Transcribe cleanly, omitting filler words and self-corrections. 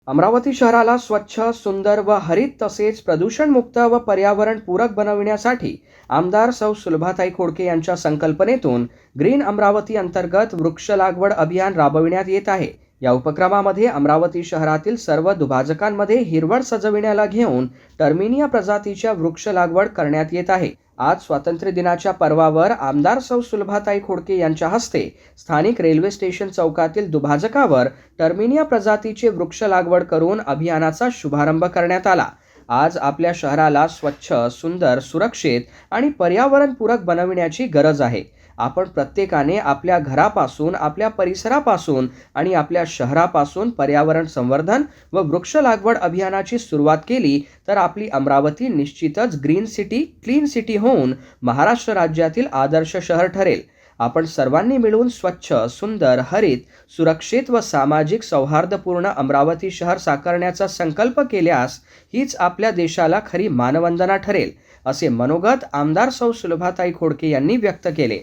अमरावती शहराला स्वच्छ, सुंदर व हरित तसेच प्रदूषणमुक्त व पर्यावरणपूरक बनविण्यासाठी आमदार सौ सुलभाताई खोडके यांच्या संकल्पनेतून ग्रीन अमरावती अंतर्गत वृक्ष लागवड अभियान राबविण्यात येत आहे। या उपक्रमामध्ये अमरावती शहरातील सर्व दुभाजकांमध्ये हिरवळ सजविण्याला घेऊन टर्मिनिया प्रजातीच्या वृक्ष लागवड करण्यात येत आहे। आज स्वातंत्र्य दिनाच्या पर्वावर आमदार सौ सुलभाताई खोडके यांच्या हस्ते स्थानिक रेल्वे स्टेशन चौकातील दुभाजकावर टर्मिनिया प्रजातीचे वृक्ष लागवड करून अभियानाचा शुभारंभ करण्यात आला। आज आपल्या शहराला स्वच्छ, सुंदर, सुरक्षित आणि पर्यावरणपूरक बनविण्याची गरज आहे। आपण प्रत्येकाने आपल्या घरापासून, आपल्या परिसरापासून आणि आपल्या शहरापासून पर्यावरण संवर्धन व वृक्ष लागवड अभियानाची सुरुवात केली तर आपली अमरावती निश्चितच ग्रीन सिटी, क्लीन सिटी होऊन महाराष्ट्र राज्यातील आदर्श शहर ठरेल। आपण सर्वांनी मिळून स्वच्छ, सुंदर, हरित, सुरक्षित व सामाजिक सौहार्दपूर्ण अमरावती शहर साकारण्याचा संकल्प केल्यास हीच आपल्या देशाला खरी मानवंदना ठरेल, असे मनोगत आमदार सौ सुलभाताई खोडके यांनी व्यक्त केले।